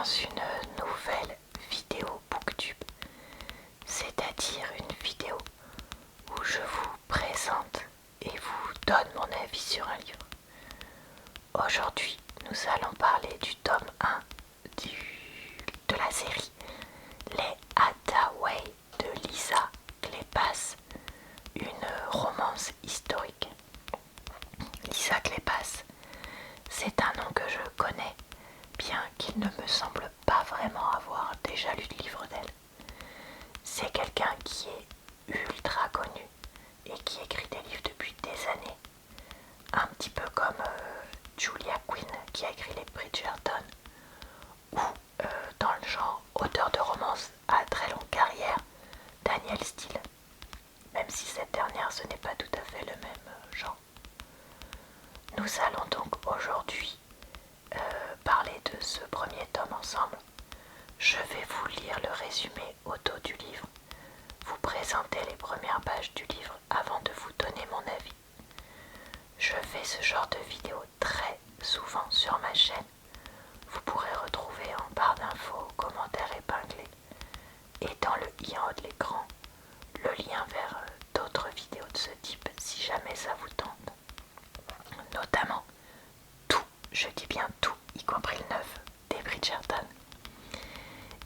une nouvelle vidéo booktube, c'est-à-dire une vidéo où je vous présente et vous donne mon avis sur un livre. Aujourd'hui, nous allons parler du tome 1 de la série Les Hathaway de Lisa Kleypas, une romance historique. Lisa Kleypas, c'est un nom que je connais, bien qu'il ne me semble pas vraiment avoir déjà lu de livre d'elle. C'est quelqu'un qui est ultra connu et qui écrit des livres depuis des années. Un petit peu comme Julia Quinn qui a écrit les Bridgerton, ou dans le genre auteur de romance à très longue carrière, Danielle Steele, même si cette dernière ce n'est pas tout à fait le même genre. Nous allons donc aujourd'hui parler de ce premier tome ensemble. Je vais vous lire le résumé auto du livre, vous présenter les premières pages du livre avant de vous donner mon avis. Je fais ce genre de vidéo très souvent sur ma chaîne. Vous pourrez retrouver en barre d'infos, commentaires épinglés et dans le i en haut de l'écran le lien vers d'autres vidéos de ce type si jamais ça vous tente. Notamment tout, je dis bien tout, y compris le neuf des Bridgerton.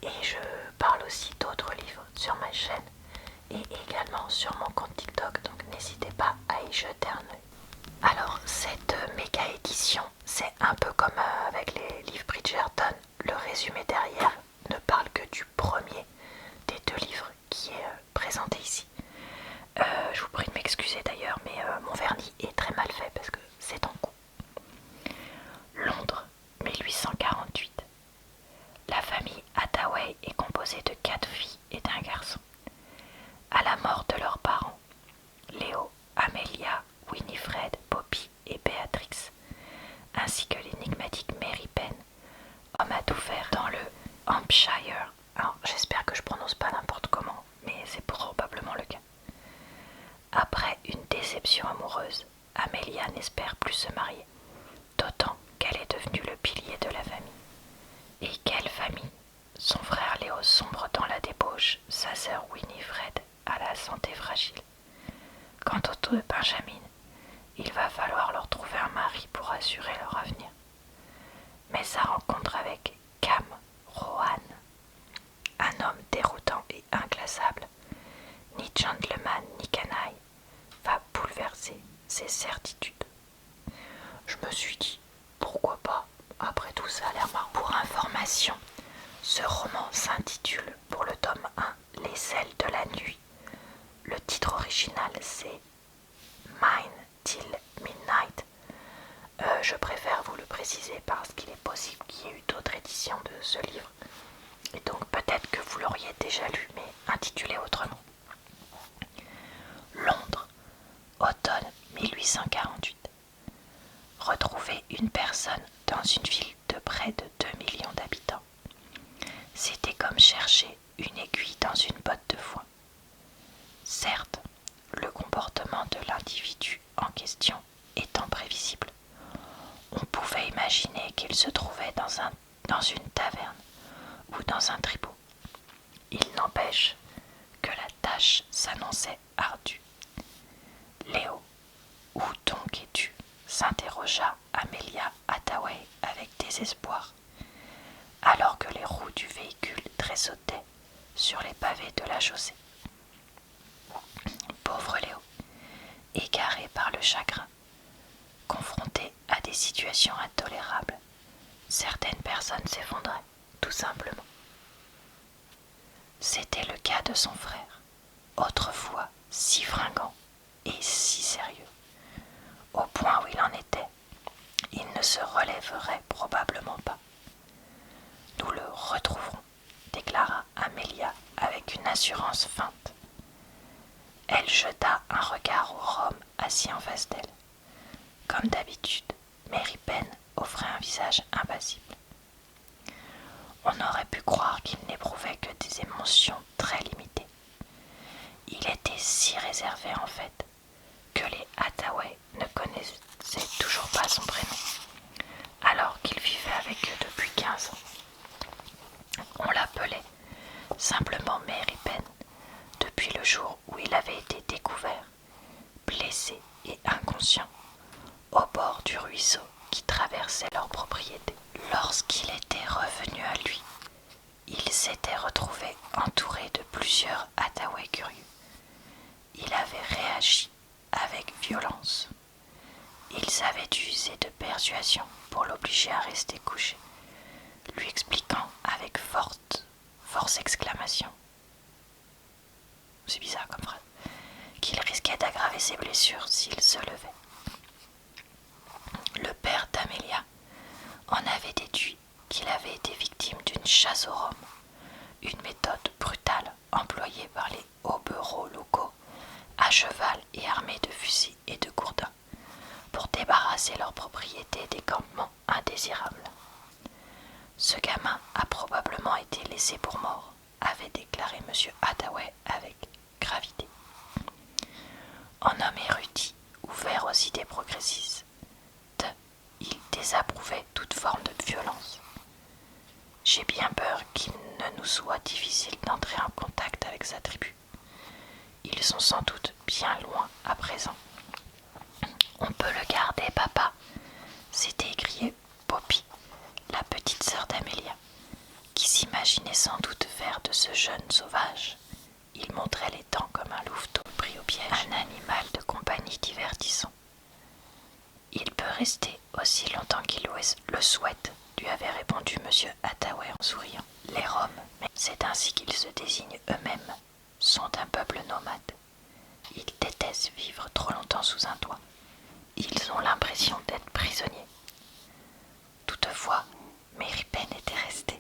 Et je parle aussi d'autres livres sur ma chaîne et également sur mon compte TikTok, donc n'hésitez pas à y jeter un œil. Alors cette méga édition, c'est un peu comme avec les livres Bridgerton, le résumé derrière ne parle que du premier des deux livres qui est présenté ici. Je vous prie de m'excuser d'ailleurs, mais mon vernis est très mal fait parce que c'est en coup. Londres, 1848. La famille Hathaway est composée de 4 filles et d'un garçon. À la mort de leurs parents, Léo, Amelia, Winifred, Poppy et Béatrix, ainsi que l'énigmatique Mary Penn, homme à tout faire dans le Hampshire. Alors j'espère que je prononce pas n'importe comment, mais c'est probablement le cas. Après une déception amoureuse, Amelia n'espère plus se marier, d'autant qu'elle est devenue le pilier de la famille. Et quelle famille! Son frère Léo sombre dans la débauche, sa sœur Winifred a la santé fragile. Quant aux deux Benjamin, il va falloir leur trouver un mari pour assurer leur avenir. Mais sa rencontre avec Cam Rohan, un homme déroutant et inclassable, ni gentleman ni canaille, va bouleverser ses certitudes. Je me suis dit, pourquoi pas? Après tout, ça a l'air marrant. Pour information, ce roman s'intitule pour le tome 1 Les ailes de la nuit. Le titre original c'est Mine Till Midnight. Je préfère vous le préciser parce qu'il est possible qu'il y ait eu d'autres éditions de ce livre. Et donc peut-être que vous l'auriez déjà lu, mais intitulé autrement. Londres, automne 1848. Retrouver une personne dans une ville de près de 2 millions d'habitants. C'était comme chercher une aiguille dans une botte de foin. Certes, le comportement de l'individu en question étant prévisible, on pouvait imaginer qu'il se trouvait dans une taverne ou dans un tribou. Il n'empêche que la tâche s'annonçait ardue. Léo, où donc es-tu? S'interrogea Amelia Hathaway avec désespoir, alors que les roues du véhicule tressautaient sur les pavés de la chaussée. Pauvre Léo, égaré par le chagrin, confronté à des situations intolérables, certaines personnes s'effondraient, tout simplement. C'était le cas de son frère, autrefois si fringant et si sérieux. Au point où il en était, il ne se relèverait probablement pas. Nous le retrouverons, déclara Amelia avec une assurance feinte. Elle jeta un regard au Rome assis en face d'elle. Comme d'habitude, Mary Penn offrait un visage impassible. On aurait pu croire qu'il n'éprouvait que des émotions très limitées. Il était si réservé en fait que les Hathaway ne connaissaient toujours pas son prénom, alors qu'il vivait avec eux depuis 15 ans. ruisseau qui traversait leur propriété. Lorsqu'il était revenu à lui, il s'était retrouvé entouré de plusieurs Ottawa curieux. Il avait réagi avec violence. Ils avaient dû user de persuasion pour l'obliger à rester couché, lui expliquant avec force exclamation, c'est bizarre comme phrase, qu'il risquait d'aggraver ses blessures s'il se levait. Le père d'Amelia en avait déduit qu'il avait été victime d'une chasse aux rhum, une méthode brutale employée par les hobereaux locaux à cheval et armés de fusils et de gourdins pour débarrasser leur propriété des campements indésirables. Ce gamin a probablement été laissé pour mort, avait déclaré M. Hathaway avec gravité. En homme érudit, ouvert aux idées progressistes, il désapprouvait toute forme de violence. J'ai bien peur qu'il ne nous soit difficile d'entrer en contact avec sa tribu. Ils sont sans doute bien loin à présent. On peut le garder, papa, s'était écrié Poppy, la petite sœur d'Amelia, qui s'imaginait sans doute faire de ce jeune sauvage, il montrait les dents comme un louveteau pris au piège, un animal de compagnie divertissant. Il peut rester aussi longtemps qu'il le souhaite, lui avait répondu M. Hathaway en souriant. Les Roms, c'est ainsi qu'ils se désignent eux-mêmes, sont un peuple nomade. Ils détestent vivre trop longtemps sous un toit. Ils ont l'impression d'être prisonniers. Toutefois, Mary Penn était restée.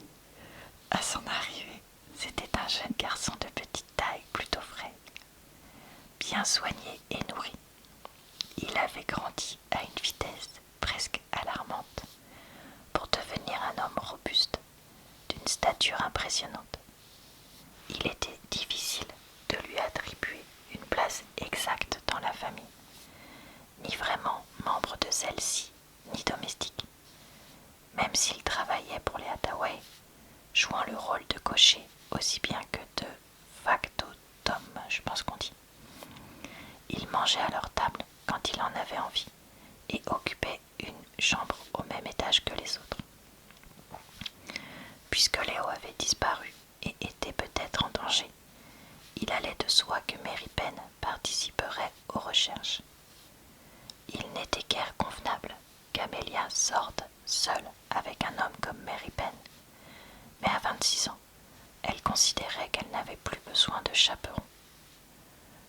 À son arrivée, c'était un jeune garçon de petite taille, plutôt frais, bien soigné et nourri. Il avait grandi à une vitesse presque alarmante pour devenir un homme robuste, d'une stature impressionnante. Il était difficile de lui attribuer une place exacte dans la famille, ni vraiment membre de celle-ci, ni domestique. Même s'il travaillait pour les Hathaway, jouant le rôle de cocher aussi bien que de factotum, je pense qu'on dit. Il mangeait à leur table quand il en avait envie et occupait une chambre au même étage que les autres. Puisque Léo avait disparu et était peut-être en danger, il allait de soi que Mary Penn participerait aux recherches. Il n'était guère convenable qu'Amelia sorte seule avec un homme comme Mary Penn, mais à 26 ans, elle considérait qu'elle n'avait plus besoin de chaperon.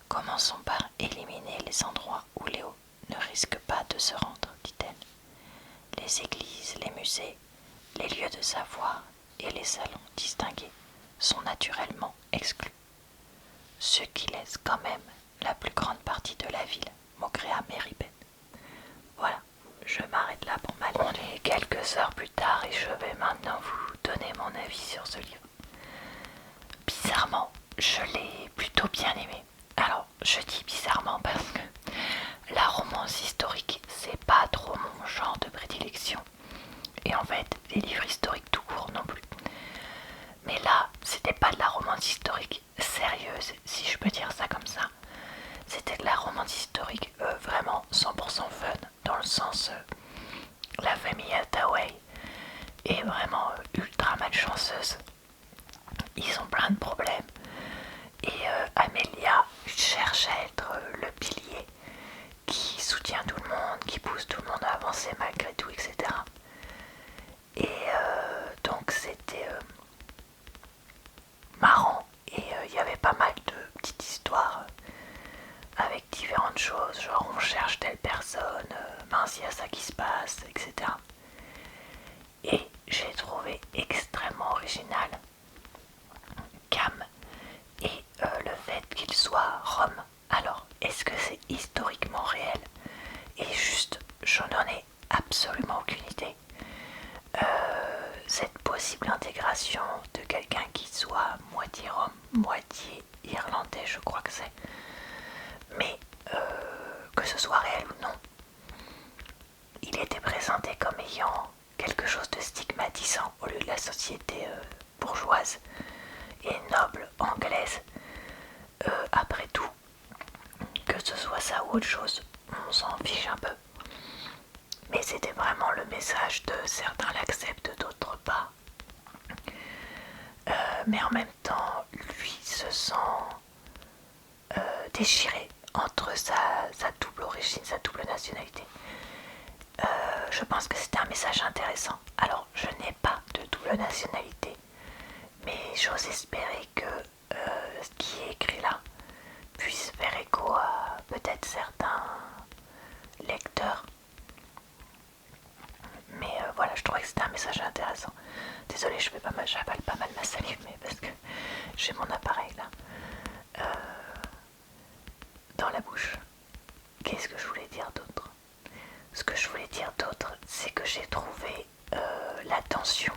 Commençons par éliminer les endroits où Léo ne risque pas de se rendre, dit-elle. Les églises, les musées, les lieux de savoir et les salons distingués sont naturellement exclus. Ce qui laisse quand même la plus grande partie de la ville, maugréa Mary Penn. Voilà, je m'arrête là pour ma lecture. On est quelques heures plus tard et je vais maintenant vous donner mon avis sur ce livre. Bizarrement, je l'ai plutôt bien aimé. Alors, je dis bizarrement parce que la romance historique, c'est pas trop mon genre de prédilection. Et en fait, les livres historiques tout court non plus. Mais là, c'était pas de la romance historique sérieuse, si je peux dire ça comme ça. C'était de la romance historique vraiment 100% fun, dans le sens la famille Hathaway est vraiment ultra malchanceuse. Ils ont plein de problèmes. Et Amelia cherche à être le pilier qui soutient tout le monde, qui pousse tout le monde à avancer malgré tout, etc. Et donc c'était marrant. Et il y avait pas mal de petites histoires avec différentes choses, genre on cherche telle personne, mince il y a ça qui se passe, etc. Et j'ai trouvé extrêmement original Cam et le fait qu'il soit Rom. Alors, est-ce que c'est historiquement réel? Et juste, je n'en ai absolument aucune idée. Cette possible intégration de quelqu'un qui soit moitié Rom, moitié irlandais, je crois que c'est. Mais que ce soit réel ou non, il était présenté comme ayant quelque chose de stigmatisant au lieu de la société bourgeoise et noble anglaise. Après tout, que ce soit ça ou autre chose, on s'en fiche un peu. Mais c'était vraiment le message de certains l'acceptent, d'autres pas. Mais en même temps, lui se sent déchiré entre sa double origine, sa double nationalité. Je pense que c'était un message intéressant. Alors, je n'ai pas de double nationalité, mais j'ose espérer que ce qui est écrit là puisse faire écho à peut-être certains lecteurs. Mais voilà, je trouvais que c'était un message intéressant. Désolée, j'avale pas mal ma salive, mais parce que j'ai mon appareil là dans la bouche. Qu'est-ce que je voulais dire d'autre? Ce que je voulais dire d'autre, c'est que j'ai trouvé la tension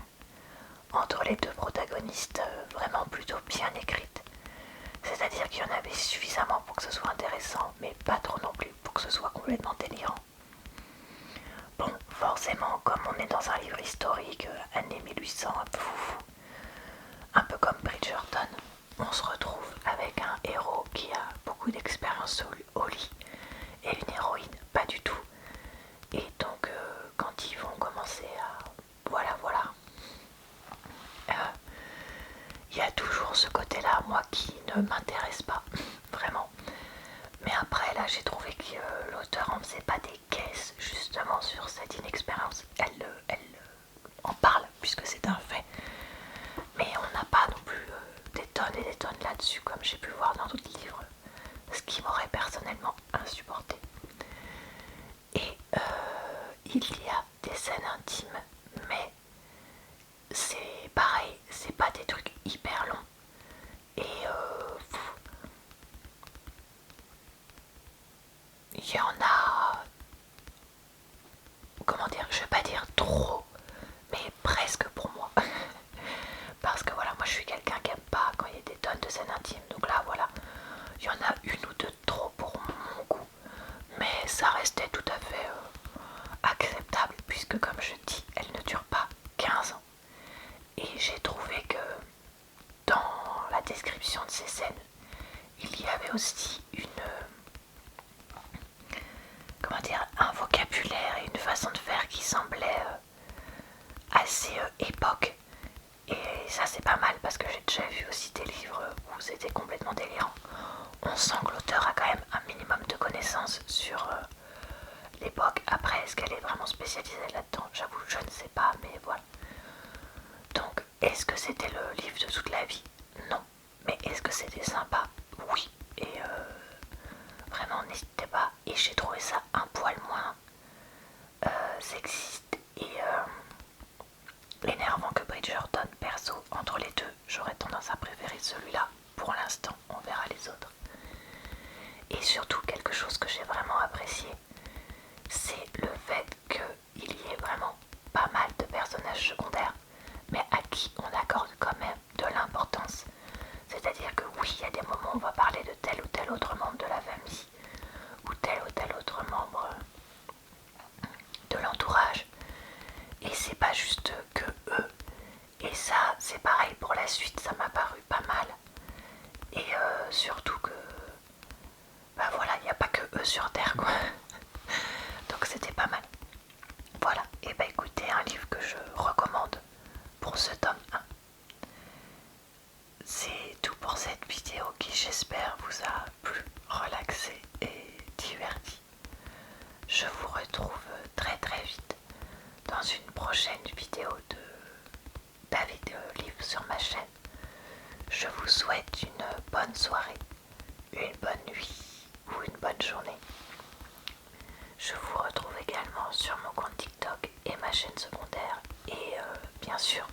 entre les deux protagonistes vraiment plutôt bien écrite. C'est-à-dire qu'il y en avait suffisamment pour que ce soit intéressant, mais pas trop non plus pour que ce soit complètement délirant. Bon, forcément, comme on est dans un livre historique, années 1800, un peu foufou, un peu comme Bridgerton, on se retrouve avec un héros qui a beaucoup d'expérience au lit et une héroïne pas du tout. Et donc, quand ils vont commencer à... Voilà. Il y a toujours ce côté-là, moi, qui ne m'intéresse pas, vraiment. Mais après, là, j'ai trouvé que l'auteur en faisait pas des caisses, justement, sur cette inexpérience. Elle en parle, puisque c'est un fait. Mais on n'a pas non plus des tonnes et des tonnes là-dessus, comme j'ai pu voir dans d'autres livres. Ce qui m'aurait personnellement insupporté. Et il y a des scènes intimes, mais c'est pareil, c'est pas des trucs hyper longs. Et il y en a, comment dire, je vais pas dire trop, mais presque pour moi. Parce que voilà, moi je suis quelqu'un qui aime pas quand il y a des tonnes de scènes intimes. Donc là voilà, il y en a une ou deux de trop pour mon goût. Mais ça restait tout à fait acceptable, puisque comme je dis, elle ne dure pas 15 ans. Et j'ai trouvé que dans la description de ces scènes, il y avait aussi comment dire, un vocabulaire et une façon de faire qui semblait assez époque. Et ça c'est pas mal parce que j'ai déjà vu aussi des livres où c'était complètement délirant. On sent que l'auteur a quand même un minimum de connaissances sur l'époque. Après, est-ce qu'elle est vraiment spécialisée là-dedans? J'avoue, je ne sais pas, mais voilà. Donc, est-ce que c'était le livre de toute la vie? Non. Mais est-ce que c'était sympa? Oui. Et vraiment, n'hésitez pas. Et j'ai trouvé ça un poil moins sexiste et énervant que Bridgerton. Perso, entre les deux, j'aurais tendance à préférer celui-là. Pour l'instant, on verra les autres. Et surtout, quelque chose que j'ai vraiment apprécié, c'est le fait qu'il y ait vraiment pas mal de personnages secondaires, mais à qui on accorde quand même de l'importance. C'est-à-dire que oui, il y a des moments où on va parler de tel ou tel autre membre de la famille, ou tel autre membre de l'entourage, et c'est pas juste que eux. Et ça, c'est pareil pour la suite, ça m'a paru pas mal. Et surtout que, bah voilà, il n'y a pas que eux sur Terre, quoi. Donc c'était pas mal. Voilà, et bah écoutez, un livre que je recommande pour ce tome 1. C'est tout pour cette vidéo qui, j'espère, vous a plu, relaxé et diverti. Je vous retrouve très très vite dans une prochaine vidéo David Livre sur ma chaîne. Je vous souhaite une bonne soirée, une bonne nuit ou une bonne journée. Je vous retrouve également sur mon compte TikTok et ma chaîne secondaire et bien sûr